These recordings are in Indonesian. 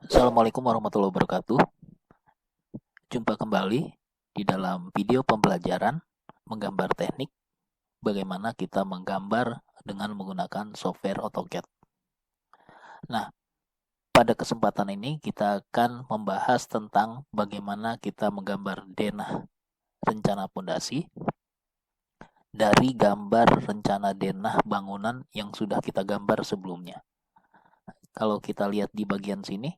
Assalamualaikum warahmatullahi wabarakatuh. Jumpa kembali di dalam video pembelajaran menggambar teknik bagaimana kita menggambar dengan menggunakan software AutoCAD. Nah, pada kesempatan ini kita akan membahas tentang bagaimana kita menggambar denah rencana pondasi dari gambar rencana denah bangunan yang sudah kita gambar sebelumnya. Kalau kita lihat di bagian sini,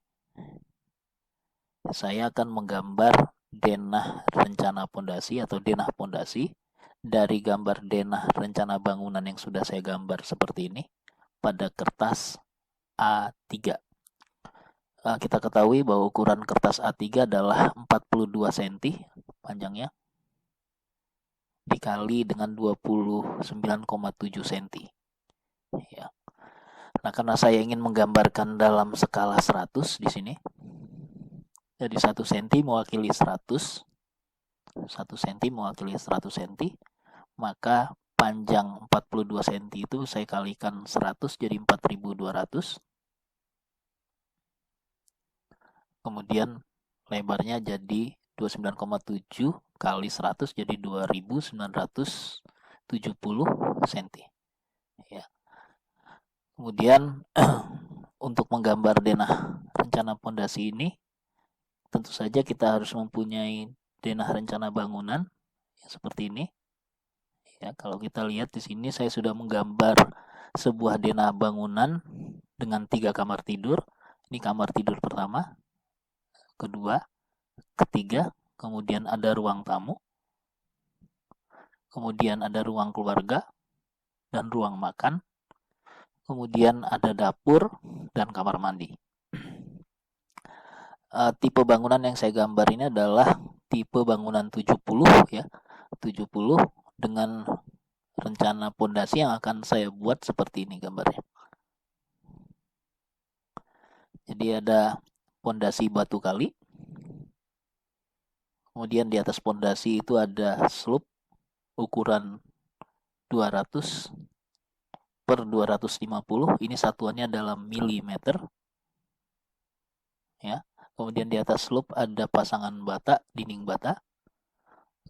saya akan menggambar denah rencana pondasi atau denah pondasi dari gambar denah rencana bangunan yang sudah saya gambar seperti ini pada kertas A3. Kita ketahui bahwa ukuran kertas A3 adalah 42 cm panjangnya dikali dengan 29,7 cm. Ya. Nah, karena saya ingin menggambarkan dalam skala 100 di sini, jadi 1 cm mewakili 100, 1 cm mewakili 100 cm, maka panjang 42 cm itu saya kalikan 100 jadi 4200. Kemudian lebarnya jadi 29,7 kali 100 jadi 2970 cm. Ya. Kemudian untuk menggambar denah rencana pondasi ini, tentu saja kita harus mempunyai denah rencana bangunan ya, seperti ini. Ya, kalau kita lihat di sini saya sudah menggambar sebuah denah bangunan dengan 3 kamar tidur. Ini kamar tidur pertama, kedua, ketiga, kemudian ada ruang tamu, kemudian ada ruang keluarga dan ruang makan, kemudian ada dapur dan kamar mandi. Tipe bangunan yang saya gambar ini adalah tipe bangunan 70 ya. 70 dengan rencana pondasi yang akan saya buat seperti ini gambarnya. Jadi ada pondasi batu kali. Kemudian di atas pondasi itu ada slope ukuran 200 per 250. Ini satuannya dalam milimeter. Ya. Kemudian di atas slope ada pasangan bata, dinding bata.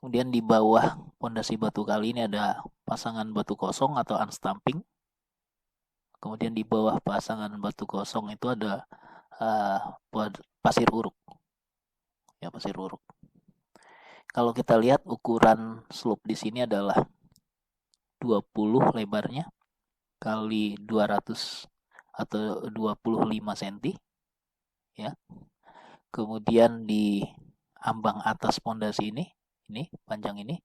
Kemudian di bawah pondasi batu kali ini ada pasangan batu kosong atau unstamping. Kemudian di bawah pasangan batu kosong itu ada pasir uruk. Ya, pasir uruk. Kalau kita lihat ukuran slope di sini adalah 20 lebarnya kali 200 atau 25 cm. Ya. Kemudian di ambang atas pondasi ini panjang ini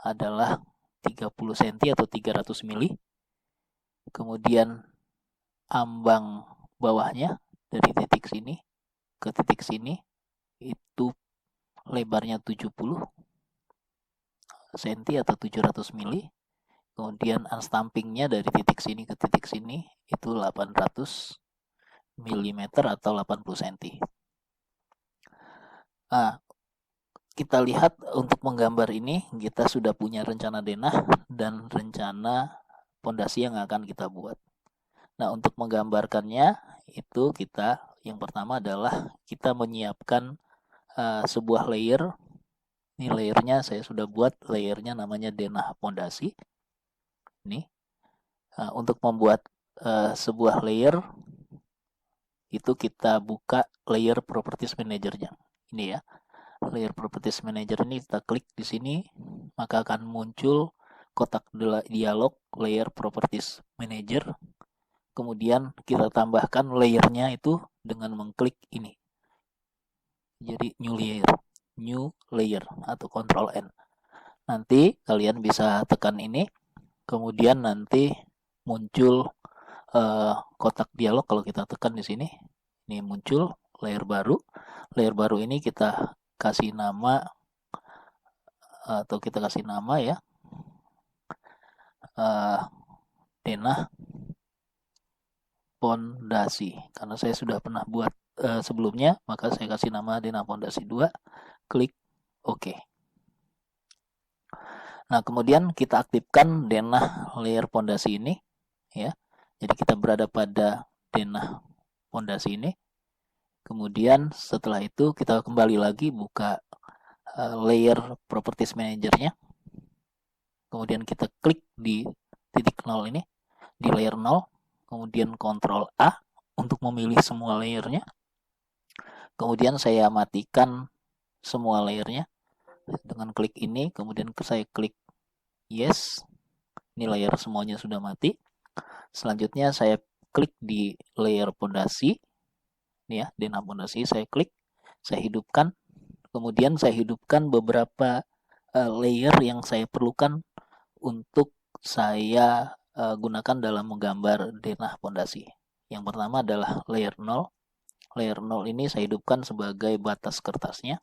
adalah 30 cm atau 300 mili. Kemudian ambang bawahnya dari titik sini ke titik sini itu lebarnya 70 cm atau 700 mili. Kemudian unstampingnya dari titik sini ke titik sini itu 800 mm atau 80 cm. Nah, kita lihat untuk menggambar ini kita sudah punya rencana denah dan rencana pondasi yang akan kita buat. Nah, untuk menggambarkannya itu kita yang pertama adalah kita menyiapkan sebuah layer. Ini layernya saya sudah buat, layernya namanya denah pondasi. Ini untuk membuat sebuah layer itu kita buka layer properties manager-nya. Ini ya. Layer properties manager ini kita klik di sini, maka akan muncul kotak dialog layer properties manager. Kemudian kita tambahkan layernya itu dengan mengklik ini. Jadi new layer atau Ctrl N. Nanti kalian bisa tekan ini, kemudian nanti muncul kotak dialog. Kalau kita tekan di sini, ini muncul layer baru. Layer baru ini kita kasih nama atau kita kasih nama ya, denah pondasi. Karena saya sudah pernah buat sebelumnya, maka saya kasih nama denah pondasi 2. Klik OK. Nah, kemudian kita aktifkan denah layer pondasi ini ya. Jadi kita berada pada denah pondasi ini. Kemudian setelah itu kita kembali lagi buka layer properties manajernya. Kemudian kita klik di titik 0 ini, di layer 0. Kemudian Ctrl A untuk memilih semua layernya. Kemudian saya matikan semua layernya dengan klik ini. Kemudian saya klik yes. Ini layer semuanya sudah mati. Selanjutnya saya klik di layer pondasi. Ini ya, denah pondasi. Saya klik, saya hidupkan. Kemudian saya hidupkan beberapa layer yang saya perlukan untuk saya gunakan dalam menggambar denah pondasi. Yang pertama adalah layer 0. Layer 0 ini saya hidupkan sebagai batas kertasnya.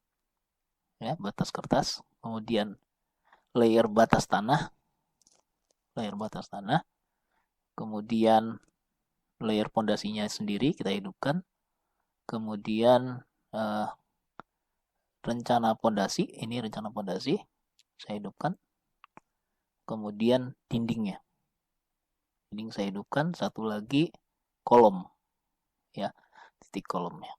Ya, batas kertas. Kemudian layer batas tanah. Layer batas tanah. Kemudian layer pondasinya sendiri kita hidupkan. Kemudian rencana pondasi, ini rencana pondasi saya hidupkan. Kemudian dindingnya, dinding saya hidupkan. Satu lagi kolom, ya, titik kolomnya.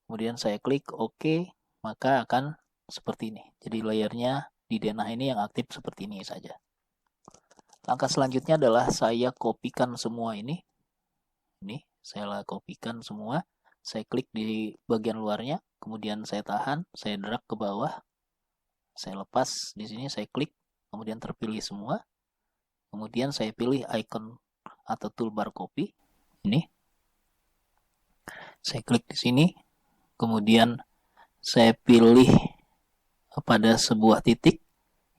Kemudian saya klik OK, maka akan seperti ini. Jadi layernya di denah ini yang aktif seperti ini saja. Langkah selanjutnya adalah saya kopikan semua ini. Ini saya kopikan semua. Saya klik di bagian luarnya, kemudian saya tahan, saya drag ke bawah, saya lepas di sini, saya klik, kemudian terpilih semua. Kemudian saya pilih icon atau toolbar copy. Ini. Saya klik di sini, kemudian saya pilih pada sebuah titik,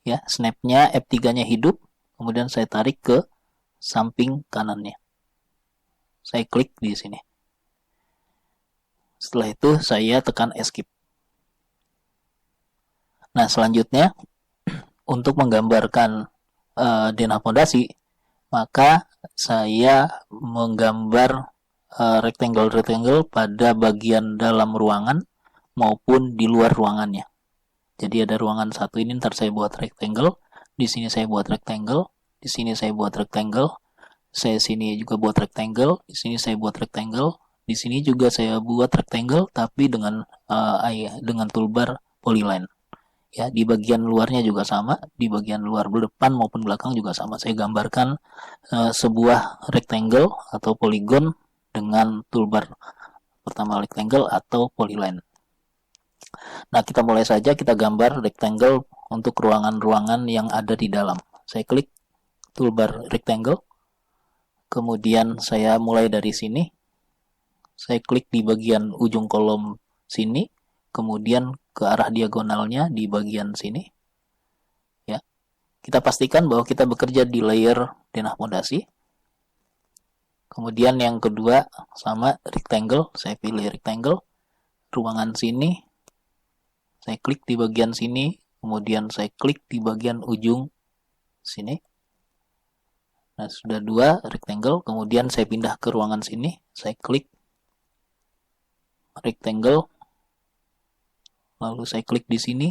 ya, snapnya F3-nya hidup, kemudian saya tarik ke samping kanannya. Saya klik di sini. Setelah itu saya tekan escape. Nah, selanjutnya untuk menggambarkan denah pondasi, maka saya menggambar rectangle pada bagian dalam ruangan maupun di luar ruangannya. Jadi ada ruangan satu ini, ntar saya buat rectangle, di sini saya buat rectangle, di sini saya buat rectangle, saya sini juga buat rectangle, di sini saya buat rectangle, di sini juga saya buat rectangle tapi dengan toolbar polyline. Ya, di bagian luarnya juga sama, di bagian luar depan maupun belakang juga sama. Saya gambarkan sebuah rectangle atau polygon dengan toolbar pertama rectangle atau polyline. Nah, kita mulai saja, kita gambar rectangle untuk ruangan-ruangan yang ada di dalam. Saya klik toolbar rectangle, kemudian saya mulai dari sini. Saya klik di bagian ujung kolom sini, kemudian ke arah diagonalnya di bagian sini. Ya, kita pastikan bahwa kita bekerja di layer denah pondasi. Kemudian yang kedua sama rectangle, saya pilih rectangle, ruangan sini, saya klik di bagian sini, kemudian saya klik di bagian ujung sini. Nah, sudah dua rectangle, kemudian saya pindah ke ruangan sini, saya klik rectangle, lalu saya klik di sini,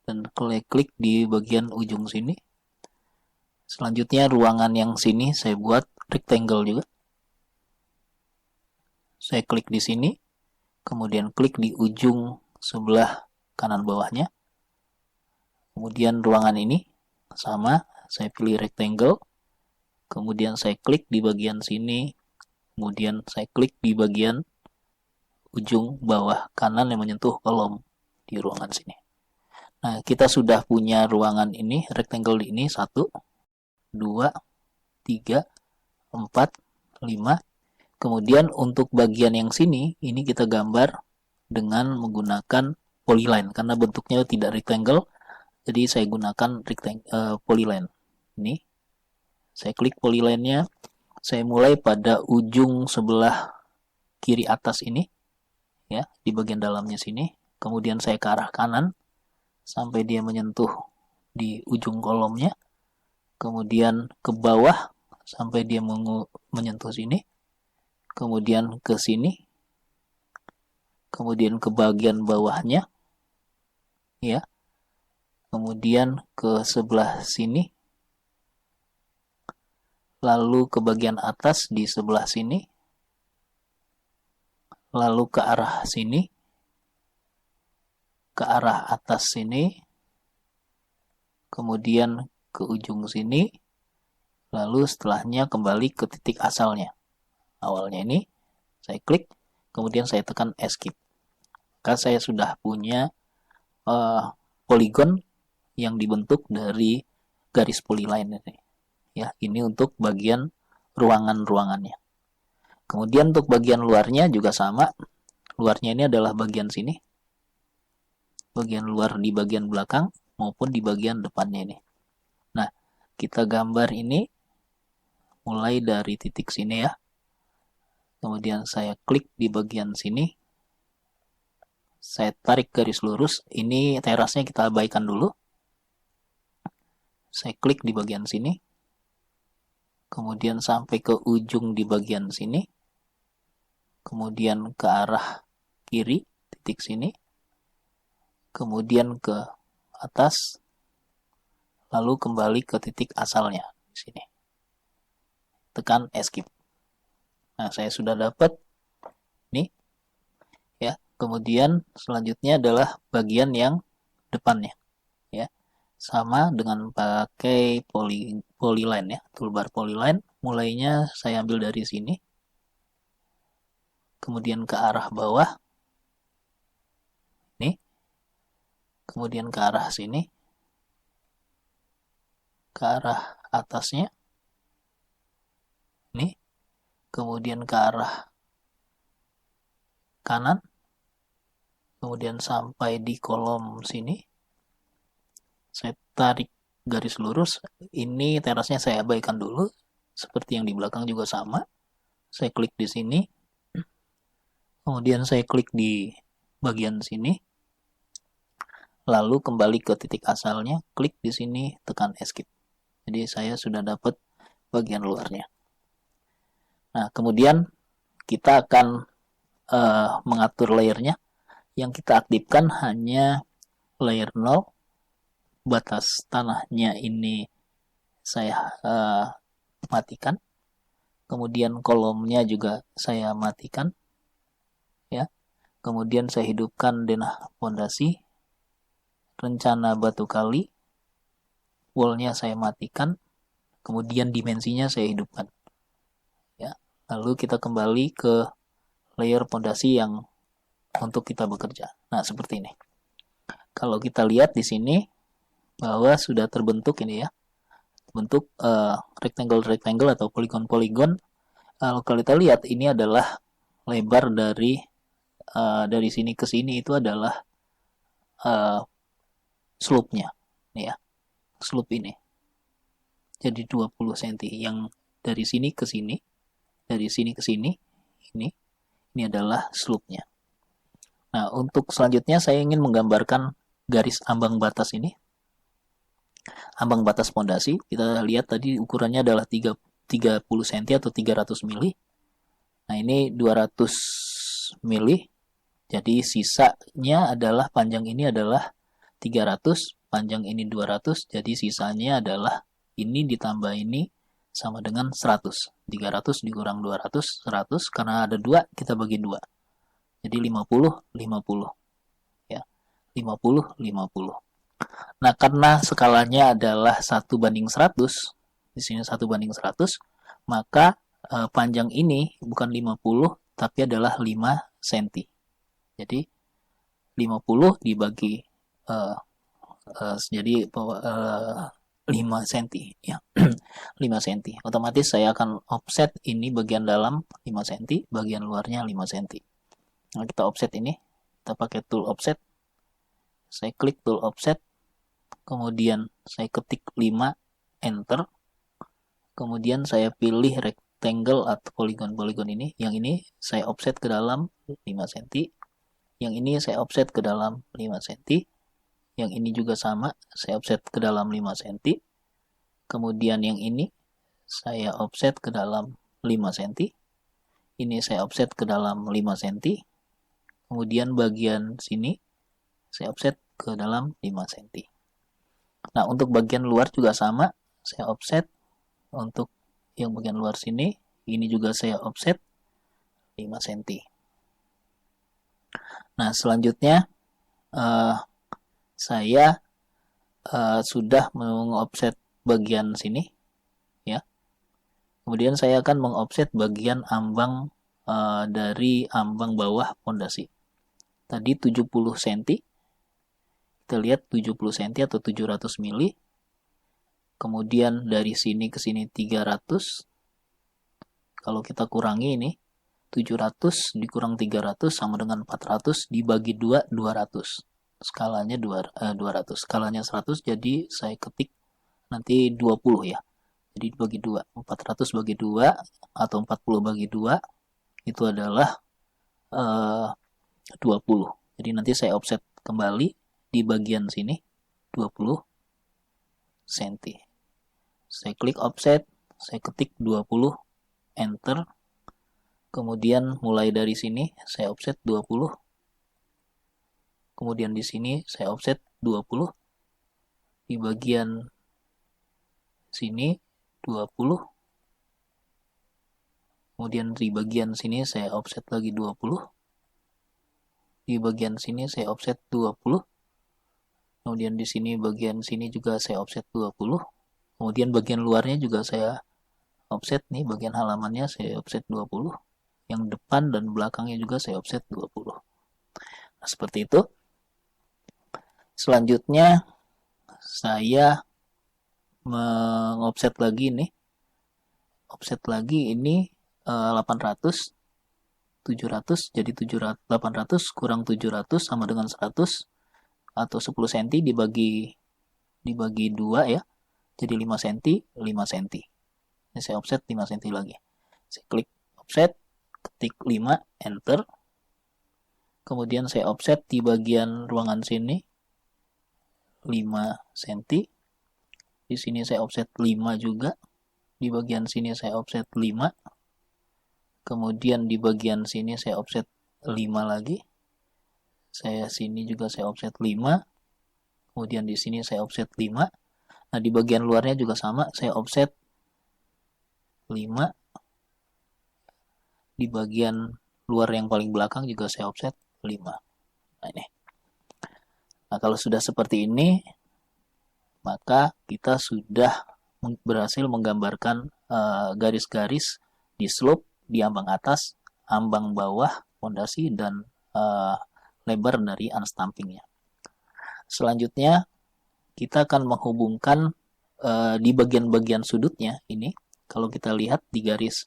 dan klik di bagian ujung sini. Selanjutnya ruangan yang sini saya buat rectangle juga. Saya klik di sini, kemudian klik di ujung sebelah kanan bawahnya. Kemudian ruangan ini sama, saya pilih rectangle, kemudian saya klik di bagian sini, kemudian saya klik di bagian ujung bawah kanan yang menyentuh kolom di ruangan sini. Nah, kita sudah punya ruangan ini, rectangle ini 1, 2, 3, 4, 5. Kemudian untuk bagian yang sini, ini kita gambar dengan menggunakan polyline karena bentuknya tidak rectangle, jadi saya gunakan polyline. Ini saya klik polyline-nya, saya mulai pada ujung sebelah kiri atas ini, ya, di bagian dalamnya sini. Kemudian saya ke arah kanan sampai dia menyentuh di ujung kolomnya. Kemudian ke bawah sampai dia menyentuh sini. Kemudian ke sini. Kemudian ke bagian bawahnya, ya. Kemudian ke sebelah sini. Lalu ke bagian atas di sebelah sini. lalu ke arah sini, ke arah atas sini, kemudian ke ujung sini, lalu setelahnya kembali ke titik asalnya. Awalnya ini saya klik, kemudian saya tekan escape. Maka saya sudah punya poligon yang dibentuk dari garis polyline ini. Ya, ini untuk bagian ruangan-ruangannya. Kemudian untuk bagian luarnya juga sama. Luarnya ini adalah bagian sini. Bagian luar di bagian belakang maupun di bagian depannya ini. Nah, kita gambar ini mulai dari titik sini ya. Kemudian saya klik di bagian sini. Saya tarik garis lurus. Ini terasnya kita abaikan dulu. Saya klik di bagian sini. Kemudian sampai ke ujung di bagian sini. Kemudian ke arah kiri, titik sini. Kemudian ke atas. Lalu kembali ke titik asalnya di sini. Tekan escape. Nah, saya sudah dapat nih. Ya, kemudian selanjutnya adalah bagian yang depannya. Ya. Sama dengan pakai polyline ya, toolbar polyline. Mulainya saya ambil dari sini. Kemudian ke arah bawah. Nih. Kemudian ke arah sini. Ke arah atasnya. Nih. Kemudian ke arah kanan. Kemudian sampai di kolom sini. Saya tarik garis lurus. Ini terasnya saya abaikan dulu. Seperti yang di belakang juga sama. Saya klik di sini. Kemudian saya klik di bagian sini. Lalu kembali ke titik asalnya, klik di sini, tekan escape. Jadi saya sudah dapat bagian luarnya. Nah, kemudian kita akan mengatur layernya. Yang kita aktifkan hanya layer 0. Batas tanahnya ini saya matikan. Kemudian kolomnya juga saya matikan. Ya. Kemudian saya hidupkan denah fondasi. Rencana batu kali. Wallnya saya matikan. Kemudian dimensinya saya hidupkan. Ya. Lalu kita kembali ke layer fondasi yang untuk kita bekerja. Nah, seperti ini. Kalau kita lihat di sini bahwa sudah terbentuk ini ya. Bentuk rectangle atau poligon-poligon. Kalau kita lihat ini adalah lebar dari sini ke sini itu adalah slope-nya. Nih ya. Slope ini. Jadi 20 cm yang dari sini ke sini, dari sini ke sini, ini adalah slope-nya. Nah, untuk selanjutnya saya ingin menggambarkan garis ambang batas ini. Ambang batas fondasi, kita lihat tadi ukurannya adalah 30 cm atau 300 mili. Nah, ini 200 mili. Jadi sisanya adalah panjang ini adalah 300, panjang ini 200, jadi sisanya adalah ini ditambah ini sama dengan 100. 300 dikurang 200, 100, karena ada 2, kita bagi 2. Jadi 50, 50. Ya, 50, 50. Nah, karena skalanya adalah 1:100, di sini 1:100, maka panjang ini bukan 50, tapi adalah 5 cm. Jadi 50 dibagi jadi 5 cm ya. 5 cm. Otomatis saya akan offset ini bagian dalam 5 cm, bagian luarnya 5 cm. Nah, kita offset ini, kita pakai tool offset. Saya klik tool offset, kemudian saya ketik 5, enter. Kemudian saya pilih rectangle atau poligon-poligon ini. Yang ini saya offset ke dalam 5 cm. Yang ini saya offset ke dalam 5 cm. Yang ini juga sama, saya offset ke dalam 5 cm. Kemudian yang ini saya offset ke dalam 5 cm. Ini saya offset ke dalam 5 cm. Kemudian bagian sini saya offset ke dalam 5 cm. Nah, untuk bagian luar juga sama, saya offset. Untuk yang bagian luar sini, ini juga saya offset 5 cm. Nah, selanjutnya saya sudah mengofset bagian sini ya. Kemudian saya akan mengofset bagian ambang dari ambang bawah pondasi. Tadi 70 cm. Kita lihat 70 cm atau 700 mili. Kemudian dari sini ke sini 300. Kalau kita kurangi ini 700 dikurang 300 sama dengan 400 dibagi 2 200. Skalanya 200. Skalanya 100, jadi saya ketik nanti 20 ya. Jadi bagi 2, 400 bagi 2 atau 40 bagi 2 itu adalah 20. Jadi nanti saya offset kembali di bagian sini 20 cm. Saya klik offset, saya ketik 20, enter. Kemudian mulai dari sini saya offset 20. Kemudian di sini saya offset 20. Di bagian sini 20. Kemudian di bagian sini saya offset lagi 20. Di bagian sini saya offset 20. Kemudian di sini bagian sini juga saya offset 20. Kemudian bagian luarnya juga saya offset nih, bagian halamannya saya offset 20. Yang depan dan belakangnya juga saya offset 20. Nah, seperti itu. Selanjutnya saya mengofset lagi nih. Offset lagi ini 800 700, jadi 800 kurang 700 sama dengan 100 atau 10 cm dibagi 2 ya. Jadi 5 cm, 5 cm. Ini saya offset 5 cm lagi. Saya klik offset, ketik 5, enter. Kemudian saya offset di bagian ruangan sini 5 cm. Di sini saya offset 5 juga. Di bagian sini saya offset 5. Kemudian di bagian sini saya offset 5 lagi. Saya sini juga saya offset 5. Kemudian di sini saya offset 5. Nah, di bagian luarnya juga sama, saya offset 5. Di bagian luar yang paling belakang juga saya offset 5. Nah, ini. Nah, kalau sudah seperti ini, maka kita sudah berhasil menggambarkan garis-garis di slope, di ambang atas, ambang bawah, pondasi, dan lebar dari unstampingnya. Selanjutnya, kita akan menghubungkan di bagian-bagian sudutnya ini. Kalau kita lihat di garis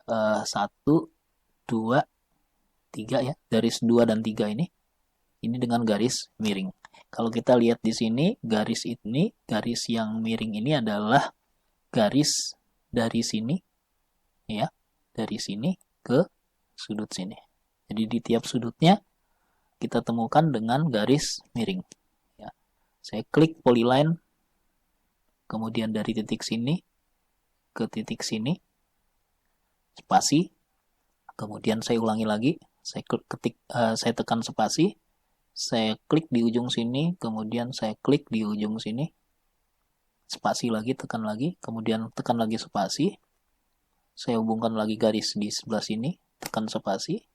1, 2, 3 ya, garis 2 dan 3 ini dengan garis miring. Kalau kita lihat di sini, garis yang miring ini adalah garis dari sini ya, dari sini ke sudut sini. Jadi di tiap sudutnya kita temukan dengan garis miring ya. Saya klik polyline, kemudian dari titik sini ke titik sini, spasi, kemudian saya ulangi lagi, saya tekan spasi, saya klik di ujung sini, kemudian saya klik di ujung sini, spasi lagi, tekan lagi, kemudian tekan lagi spasi, saya hubungkan lagi garis di sebelah sini, tekan spasi,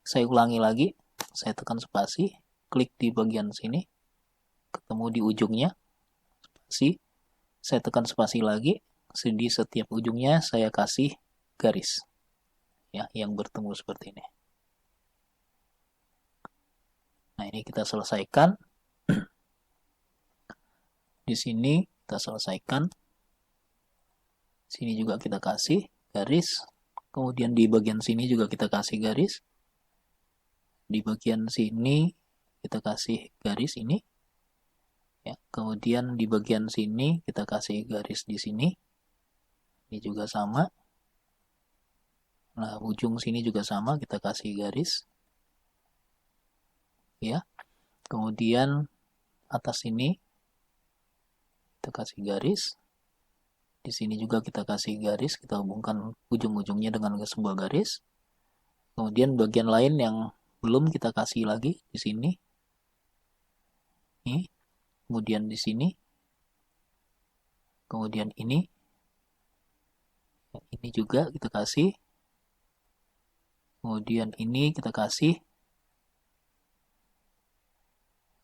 saya ulangi lagi, saya tekan spasi, klik di bagian sini, ketemu di ujungnya, spasi, saya tekan spasi lagi, di setiap ujungnya saya kasih garis ya, yang bertemu seperti ini. Nah, ini kita selesaikan. Di sini kita selesaikan. Sini juga kita kasih garis. Kemudian di bagian sini juga kita kasih garis. Di bagian sini kita kasih garis ini. Ya, kemudian di bagian sini kita kasih garis di sini. Ini juga sama. Nah, ujung sini juga sama, kita kasih garis. Ya. Kemudian atas sini kita kasih garis. Di sini juga kita kasih garis, kita hubungkan ujung-ujungnya dengan sebuah garis. Kemudian bagian lain yang belum kita kasih lagi di sini. Ini. Kemudian di sini. Kemudian ini. Ini juga kita kasih. Kemudian ini kita kasih.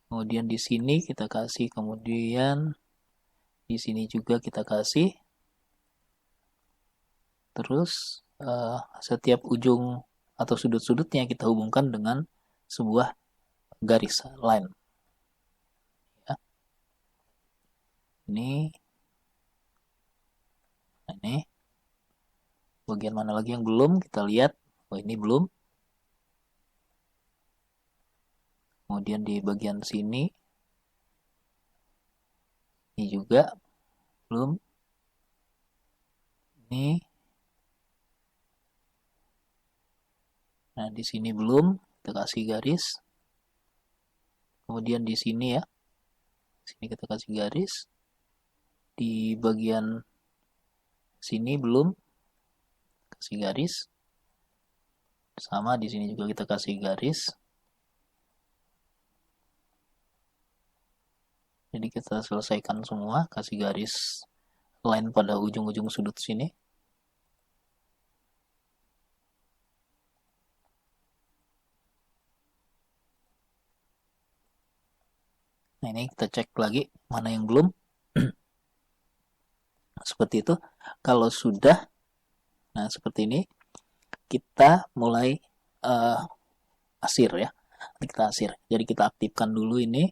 Kemudian di sini kita kasih, kemudian di sini juga kita kasih. Terus setiap ujung atau sudut-sudutnya kita hubungkan dengan sebuah garis line. Ya. Ini bagian mana lagi yang belum kita lihat. Oh, ini belum. Kemudian di bagian sini ini juga belum. Ini. Nah, di sini belum, kita kasih garis. Kemudian di sini ya. Sini kita kasih garis. Di bagian sini belum, kasih garis. Sama di sini juga kita kasih garis. Jadi kita selesaikan semua, kasih garis line pada ujung-ujung sudut sini. Nah, ini kita cek lagi mana yang belum. Seperti itu. Kalau sudah, nah seperti ini, kita mulai asir ya. Kita asir. Jadi kita aktifkan dulu ini,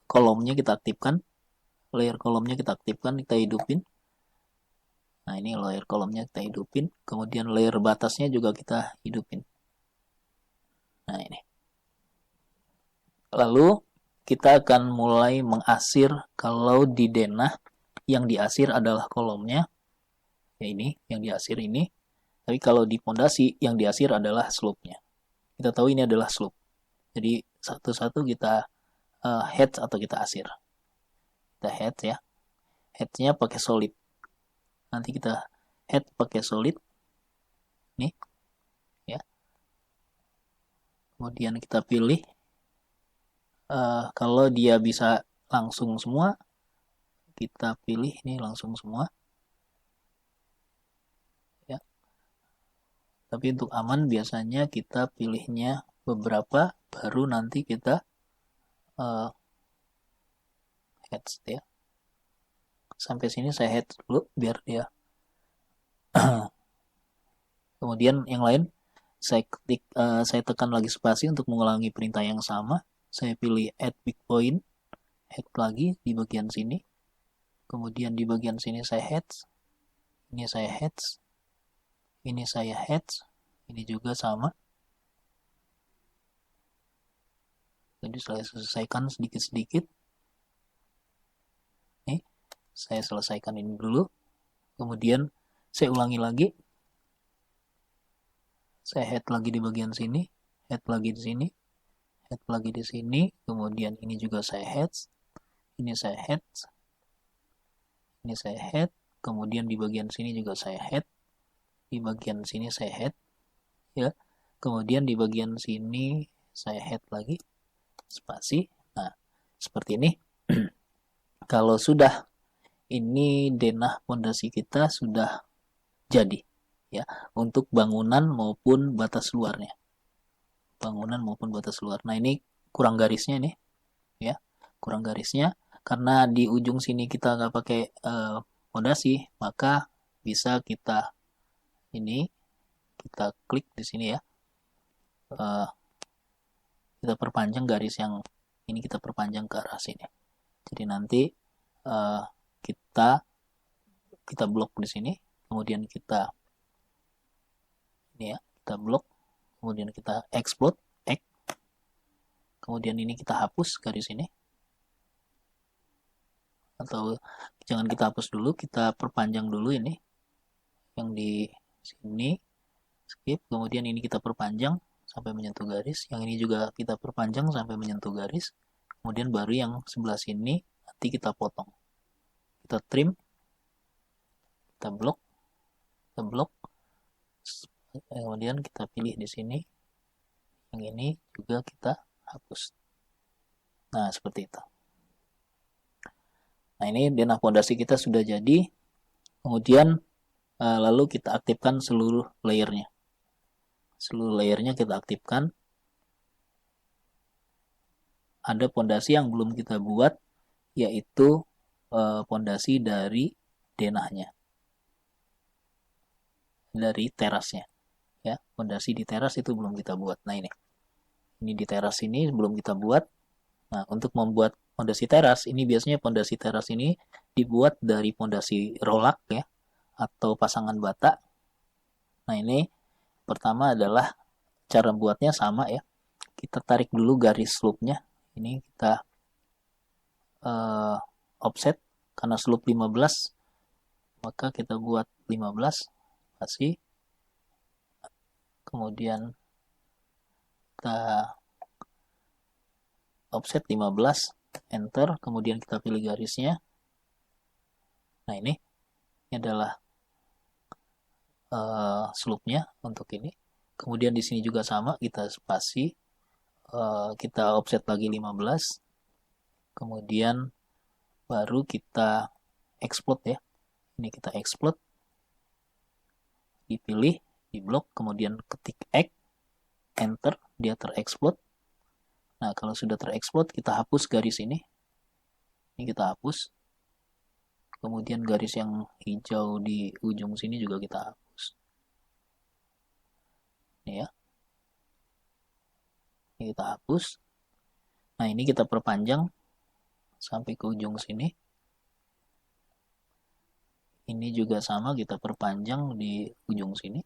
kolomnya kita aktifkan, layer kolomnya kita aktifkan, kita hidupin. Nah, ini layer kolomnya kita hidupin, kemudian layer batasnya juga kita hidupin. Nah, ini. Lalu kita akan mulai mengasir. Kalau di denah yang diasir adalah kolomnya, ya ini yang diasir ini. Tapi kalau di pondasi yang diasir adalah slope-nya. Kita tahu ini adalah slope. Jadi satu-satu kita head atau kita asir. Kita head ya. Head-nya pakai solid. Nanti kita head pakai solid. Nih. Ya. Kemudian kita pilih. Kalau dia bisa langsung semua, kita pilih ini langsung semua. Ya. Tapi untuk aman biasanya kita pilihnya beberapa, baru nanti kita head ya. Sampai sini saya head dulu biar dia. Kemudian yang lain saya tekan lagi spasi untuk mengulangi perintah yang sama. Saya pilih add big point, head lagi di bagian sini. Kemudian di bagian sini saya head. Ini saya head. Ini saya head. Ini juga sama. Jadi saya selesaikan sedikit-sedikit. Nih, saya selesaikan ini dulu. Kemudian saya ulangi lagi. Saya head lagi di bagian sini, head lagi di sini, head lagi di sini. Kemudian ini juga saya head. Ini saya head. Ini saya head. Kemudian di bagian sini juga saya head. Di bagian sini saya head. Ya. Kemudian di bagian sini saya head lagi. Spasi. Nah, seperti ini. Kalau sudah, ini denah pondasi kita sudah jadi ya, untuk bangunan maupun batas luarnya. Bangunan maupun batas luar. Nah, ini kurang garisnya nih ya. Kurang garisnya karena di ujung sini kita nggak pakai pondasi, maka bisa kita ini kita klik di sini ya. Kita perpanjang garis yang ini, kita perpanjang ke arah sini. Jadi nanti kita blok di sini, kemudian kita ini ya, kita blok, kemudian kita explode, kemudian ini kita hapus garis ini. Atau jangan kita hapus dulu, kita perpanjang dulu ini. Yang di sini skip, kemudian ini kita perpanjang sampai menyentuh garis, yang ini juga kita perpanjang sampai menyentuh garis, kemudian baru yang sebelah sini nanti kita potong, kita trim, kita blok, kemudian kita pilih di sini, yang ini juga kita hapus. Nah, seperti itu. Nah, ini denah pondasi kita sudah jadi. Kemudian lalu kita aktifkan seluruh layernya. Seluruh layernya kita aktifkan. ada pondasi yang belum kita buat, yaitu pondasi dari denahnya, dari terasnya ya. Pondasi di teras itu belum kita buat. Nah ini di teras ini belum kita buat. Nah untuk membuat pondasi teras ini, biasanya pondasi teras ini dibuat dari pondasi rolak ya, atau pasangan bata. Nah ini pertama adalah cara buatnya sama ya. Kita tarik dulu garis slope-nya. Ini kita offset, karena slope 15 maka kita buat 15 pasti. Kemudian kita offset 15, enter, kemudian kita pilih garisnya. Nah ini adalah slope-nya untuk ini. Kemudian di sini juga sama, kita spasi, kita offset lagi 15, kemudian baru kita explode ya. Ini kita explode, dipilih, di blok, kemudian ketik X, enter, dia terexplode. Nah kalau sudah terexplode, kita hapus garis ini. Ini kita hapus. Kemudian garis yang hijau di ujung sini juga kita hapus. Ini ya. Ini kita hapus. Nah ini kita perpanjang sampai ke ujung sini. Ini juga sama, kita perpanjang di ujung sini.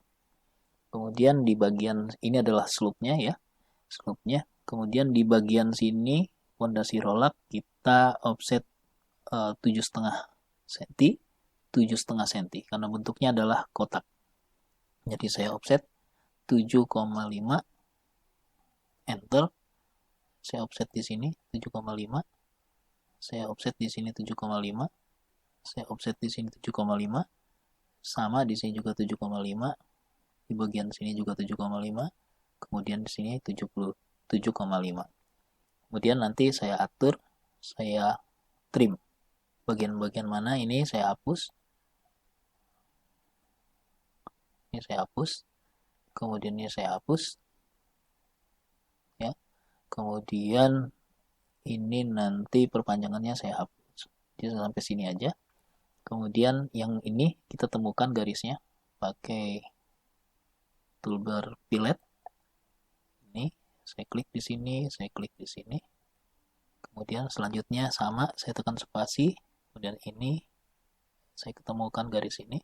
Kemudian di bagian ini adalah slope-nya ya. Slope-nya. Kemudian di bagian sini pondasi rolak kita offset 7,5 cm, 7,5 cm karena bentuknya adalah kotak. Jadi saya offset 7,5, enter. Saya offset di sini 7,5. Saya offset di sini 7,5. Saya offset di sini 7,5. Sama di sini juga 7,5. Di bagian sini juga 7,5. Kemudian di sini 77,5. Kemudian nanti saya atur, saya trim. Bagian-bagian mana ini saya hapus. Ini saya hapus. Kemudian ini saya hapus. Ya. Kemudian ini nanti perpanjangannya saya hapus. Jadi sampai sini aja. Kemudian yang ini kita temukan garisnya pakai toolbar fillet. Ini saya klik di sini, saya klik di sini. Kemudian selanjutnya sama, saya tekan spasi. Kemudian ini saya ketemukan garis ini.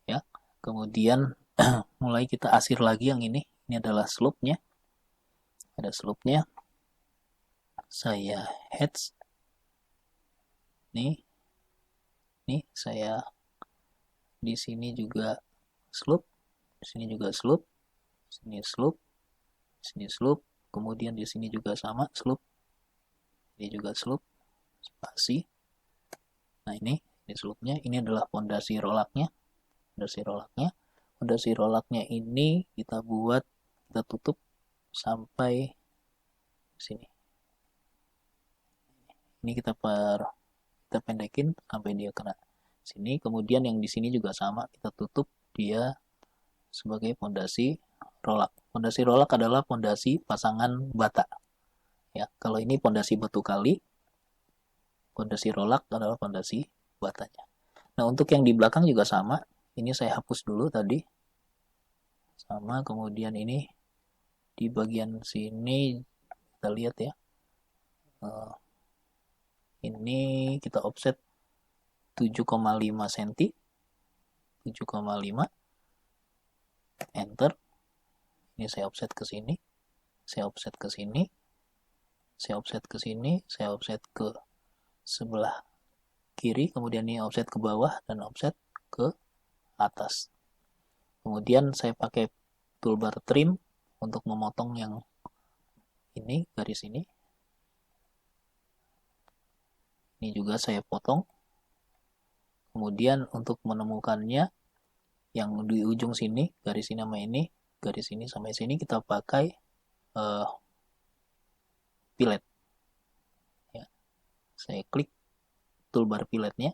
Ya. Kemudian mulai kita asir lagi yang ini. Ini adalah slope-nya. Ada slope-nya. Saya heads. Nih saya di sini juga slope, di sini juga slope, sini slope, sini slope, kemudian di sini juga sama slope, ini juga slope, spasi. Nah ini slope-nya, ini adalah pondasi rolaknya, pondasi rolaknya ini kita buat, kita tutup sampai sini. Ini kita pendekin sampai dia kena sini. Kemudian yang di sini juga sama, kita tutup dia sebagai pondasi rolak. Pondasi rolak adalah pondasi pasangan bata. Ya, kalau ini pondasi batu kali, pondasi rolak adalah pondasi batanya. Nah, untuk yang di belakang juga sama. Ini saya hapus dulu tadi. Sama, kemudian ini di bagian sini kita lihat ya. Ini kita offset 7,5 cm, 7,5, enter. Ini saya offset ke sini, saya offset ke sini, saya offset ke sini, saya offset ke sebelah kiri, kemudian ini offset ke bawah dan offset ke atas. Kemudian saya pakai toolbar trim untuk memotong yang ini, garis ini. Ini juga saya potong. Kemudian untuk menemukannya yang di ujung sini, garis ini sama ini, garis ini sampai sini kita pakai fillet. Ya. Saya klik toolbar filletnya,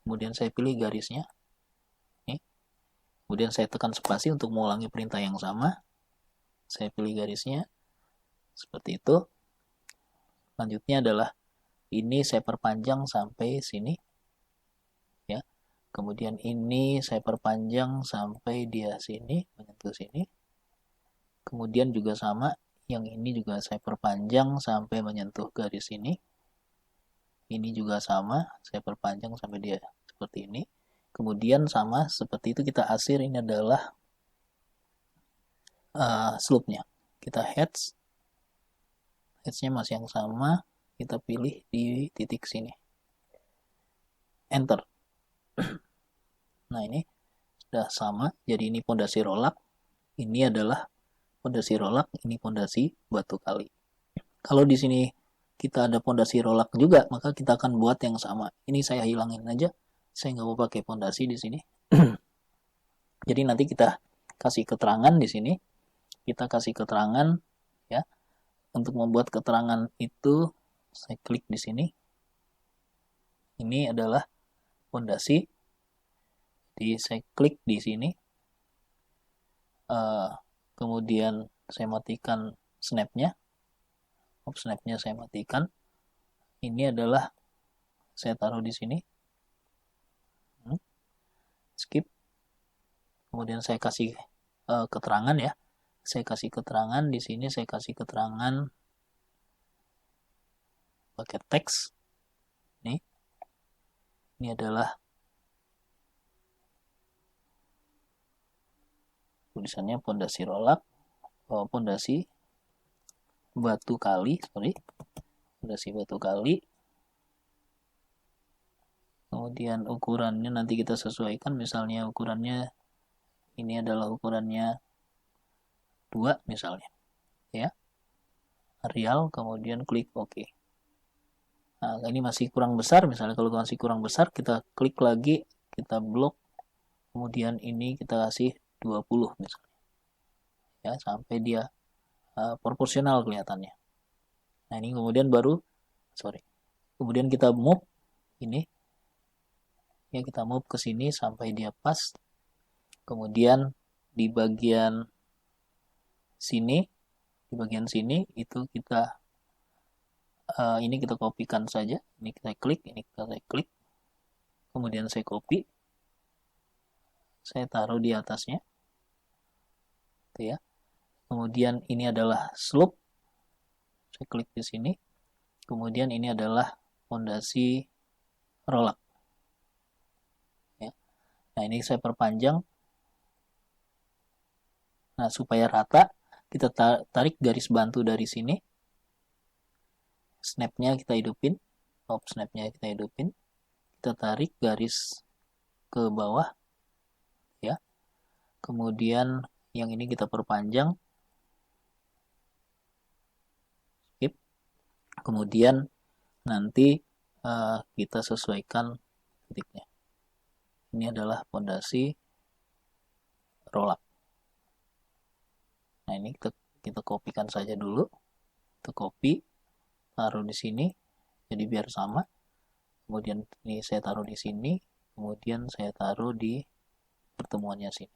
kemudian saya pilih garisnya. Ini. Kemudian saya tekan spasi untuk mengulangi perintah yang sama. Saya pilih garisnya seperti itu. Selanjutnya adalah ini saya perpanjang sampai sini, ya. Kemudian ini saya perpanjang sampai dia sini, menyentuh sini. Kemudian juga sama, yang ini juga saya perpanjang sampai menyentuh garis ini. Ini juga sama, saya perpanjang sampai dia seperti ini. Kemudian sama seperti itu kita asir, ini adalah slope-nya. Kita heads-nya masih yang sama, kita pilih di titik sini. Enter. Nah, ini sudah sama, jadi ini pondasi rollak. Ini adalah pondasi rollak, ini pondasi batu kali. Kalau di sini kita ada pondasi rollak juga, maka kita akan buat yang sama. Ini saya hilangin aja, saya nggak mau pakai pondasi di sini. Jadi nanti kita kasih keterangan di sini, kita kasih keterangan, ya. Untuk membuat keterangan itu, saya klik di sini. Ini adalah pondasi. Jadi saya klik di sini. Kemudian saya matikan snapnya. Snapnya saya matikan. Ini adalah saya taruh di sini. Skip. Kemudian saya kasih keterangan, ya. Saya kasih keterangan di sini, saya kasih keterangan pakai teks. Ini adalah tulisannya pondasi rollak, pondasi batu kali, pondasi batu kali. Kemudian ukurannya nanti kita sesuaikan, misalnya ukurannya ini adalah ukurannya 2 misalnya, ya. Real, kemudian klik OK. Nah, ini masih kurang besar, misalnya kalau masih kurang besar kita klik lagi, kita blok, kemudian ini kita kasih 20 misalnya, ya, sampai dia proporsional kelihatannya. Nah, ini kemudian kemudian kita move ini, ya, kita move ke sini sampai dia pas. Kemudian di bagian sini itu kita ini kita kopikan saja, ini kita klik, kemudian saya copy, saya taruh di atasnya, gitu ya. Kemudian ini adalah slope, saya klik di sini. Kemudian ini adalah pondasi rollak, ya. Nah, ini saya perpanjang. Nah, supaya rata, kita tarik garis bantu dari sini. Snapnya kita hidupin, snapnya kita hidupin. Kita tarik garis ke bawah, ya. Kemudian yang ini kita perpanjang. Skip. Kemudian nanti kita sesuaikan titiknya. Ini adalah pondasi rollak. Nah, ini kita kopikan saja dulu. Kita copy, taruh di sini, jadi biar sama. Kemudian ini saya taruh di sini, kemudian saya taruh di pertemuannya sini.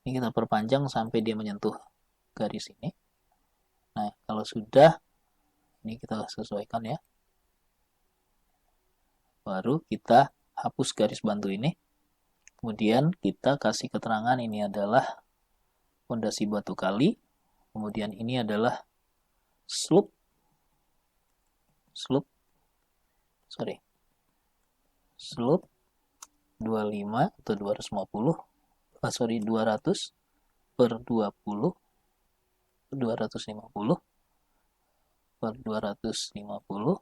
Ini kita perpanjang sampai dia menyentuh garis ini. Nah, kalau sudah, ini kita sesuaikan, ya. Baru kita hapus garis bantu ini. Kemudian kita kasih keterangan ini adalah pondasi batu kali. Kemudian ini adalah slope 25 atau 250, 200 per 20, 250 per 250.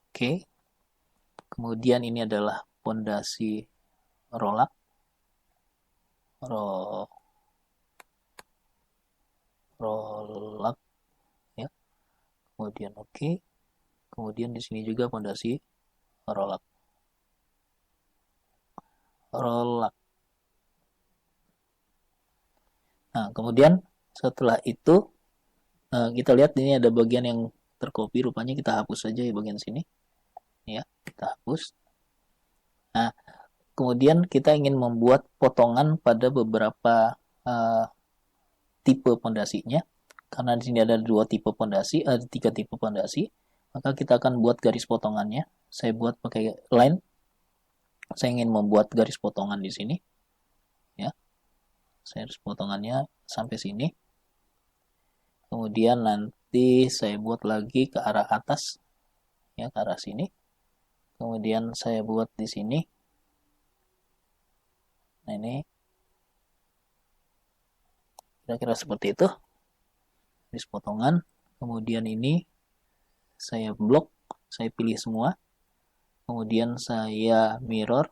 Oke. Kemudian ini adalah pondasi rollak, ya. Kemudian oke. Kemudian di sini juga pondasi rollak. Nah, kemudian setelah itu kita lihat ini ada bagian yang tercopy, rupanya kita hapus saja ya bagian sini, ya, kita hapus. Nah, kemudian kita ingin membuat potongan pada beberapa tipe pondasinya. karena di sini ada 3 tipe pondasi, maka kita akan buat garis potongannya. Saya buat pakai line. Saya ingin membuat garis potongan di sini, ya. Saya garis potongannya sampai sini. Kemudian nanti saya buat lagi ke arah atas, ya, ke arah sini. Kemudian saya buat di sini. Nah, ini kira-kira seperti itu. Garis potongan. Kemudian ini saya blok, saya pilih semua. Kemudian saya mirror,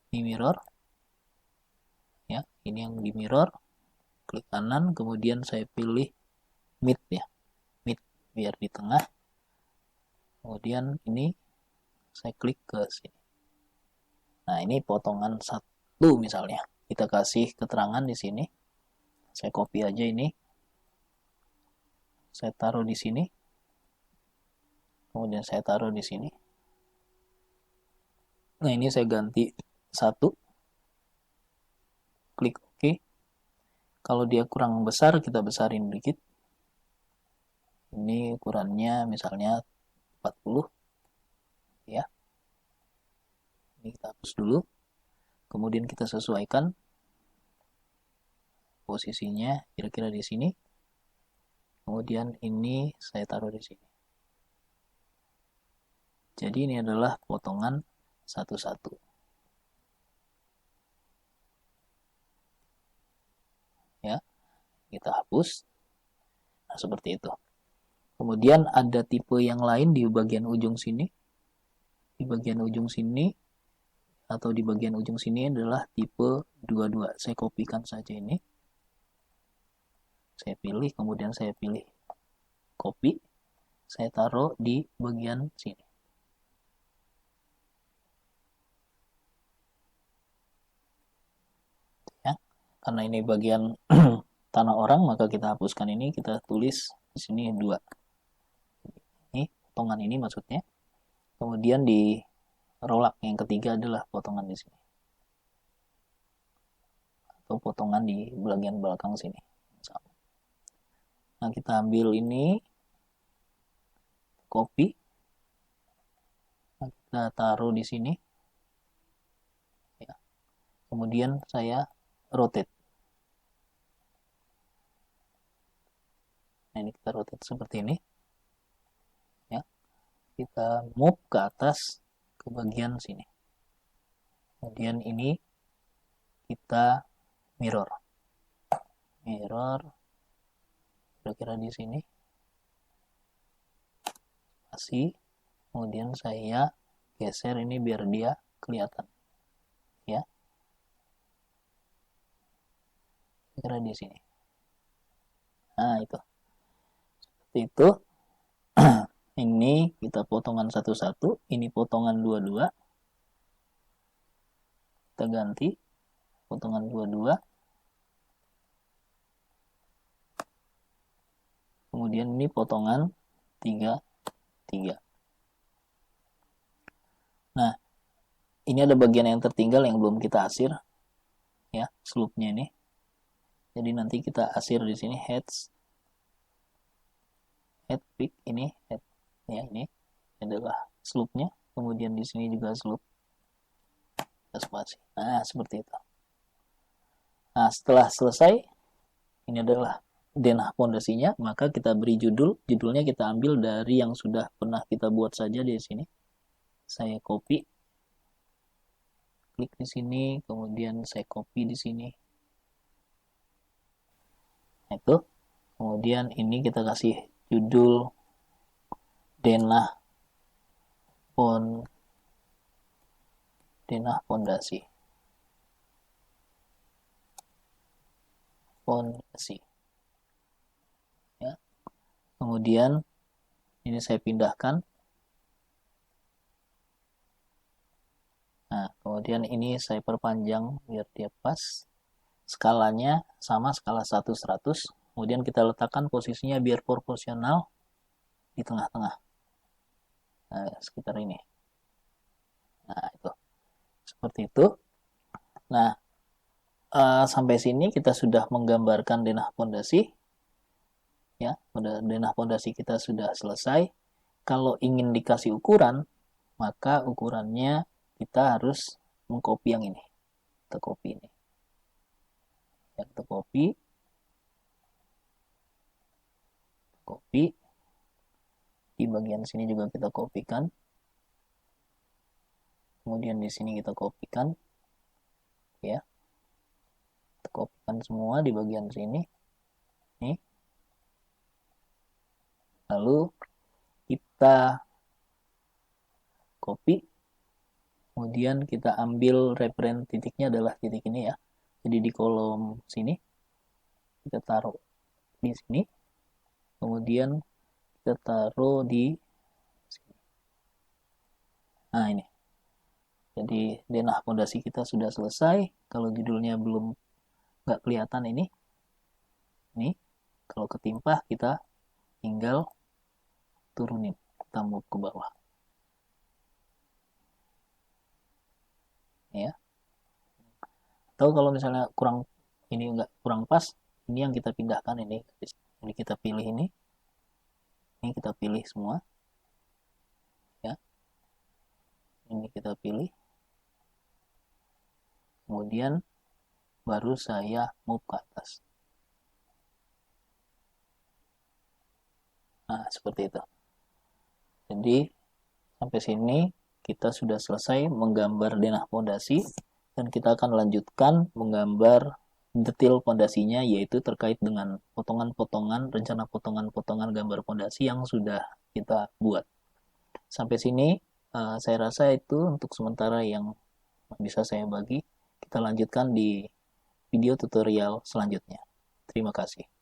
ini mirror, ya, ini yang di mirror. Klik kanan, kemudian saya pilih mid, ya, mid biar di tengah. Kemudian ini saya klik ke sini. Nah, ini potongan 1 misalnya. Kita kasih keterangan di sini. Saya copy aja ini. Saya taruh di sini. Kemudian saya taruh di sini. Nah, ini saya ganti 1. Klik OK. Kalau dia kurang besar, kita besarin dikit. Ini ukurannya misalnya 40. Ya. Ini kita hapus dulu. Kemudian kita sesuaikan posisinya kira-kira di sini. Kemudian ini saya taruh di sini. Jadi ini adalah potongan 1-1. Ya, kita hapus. Nah, seperti itu. Kemudian ada tipe yang lain di bagian ujung sini. Di bagian ujung sini atau di bagian ujung sini adalah tipe 22. Saya kopikan saja ini. Saya pilih, kemudian saya pilih copy. Saya taruh di bagian sini. Ya, karena ini bagian tanah orang, maka kita hapuskan ini, kita tulis di sini 2. Ini potongan ini maksudnya. Kemudian di rolak yang ketiga adalah potongan di sini. Atau potongan di bagian belakang sini. Nah, kita ambil ini, copy. Nah, kita taruh di sini. Ya. Kemudian saya rotate. Nah, ini kita rotate seperti ini. Ya. Kita move ke atas ke bagian sini. Kemudian ini kita mirror. Mirror kira-kira di sini. Kasih. Kemudian saya geser ini biar dia kelihatan. Ya. Kira-kira di sini. Nah, itu. Seperti itu. Ini kita potongan 1-1, ini potongan 2-2. Kita ganti potongan 2-2. Kemudian ini potongan 3-3. Nah, ini ada bagian yang tertinggal yang belum kita asir, ya, slope-nya ini. Jadi nanti kita asir di sini head peak, ini head, ya, ini adalah slope-nya. Kemudian di sini juga slope. Spasi. Nah, seperti itu. Nah, setelah selesai, ini adalah denah pondasinya, maka kita beri judulnya kita ambil dari yang sudah pernah kita buat saja di sini. Saya copy, klik di sini, kemudian saya copy di sini. Itu, kemudian ini kita kasih judul denah pondasi. Ya. Kemudian ini saya pindahkan. Nah, kemudian ini saya perpanjang biar dia pas. Skalanya sama, skala 1-100. Kemudian kita letakkan posisinya biar proporsional di tengah-tengah. Nah, sekitar ini. Nah, itu. Seperti itu. Nah, sampai sini kita sudah menggambarkan denah pondasi. Ya, denah pondasi kita sudah selesai. Kalau ingin dikasih ukuran, maka ukurannya kita harus mengcopy yang ini. Kita copy ini. Ya, kita copy. Di bagian sini juga kita kopikan. Kemudian di sini kita kopikan. Ya. Kita kopikan semua di bagian sini. Nih. Lalu kita copy, kemudian kita ambil reference titiknya adalah titik ini ya. Jadi di kolom sini kita taruh di sini, kemudian kita taruh di sini. Nah ini. Jadi denah pondasi kita sudah selesai. Kalau judulnya belum nggak kelihatan ini, kalau ketimpa kita tinggal turunin, kita move ke bawah. Ya. Atau kalau misalnya nggak kurang pas, ini yang kita pindahkan ini. Jadi kita pilih ini kita pilih semua. Ya. Ini kita pilih. Kemudian baru saya move ke atas. Nah, seperti itu. Jadi sampai sini kita sudah selesai menggambar denah pondasi dan kita akan lanjutkan menggambar detail pondasinya, yaitu terkait dengan potongan-potongan, rencana potongan-potongan gambar pondasi yang sudah kita buat. Sampai sini saya rasa itu untuk sementara yang bisa saya bagi. Kita lanjutkan di video tutorial selanjutnya. Terima kasih.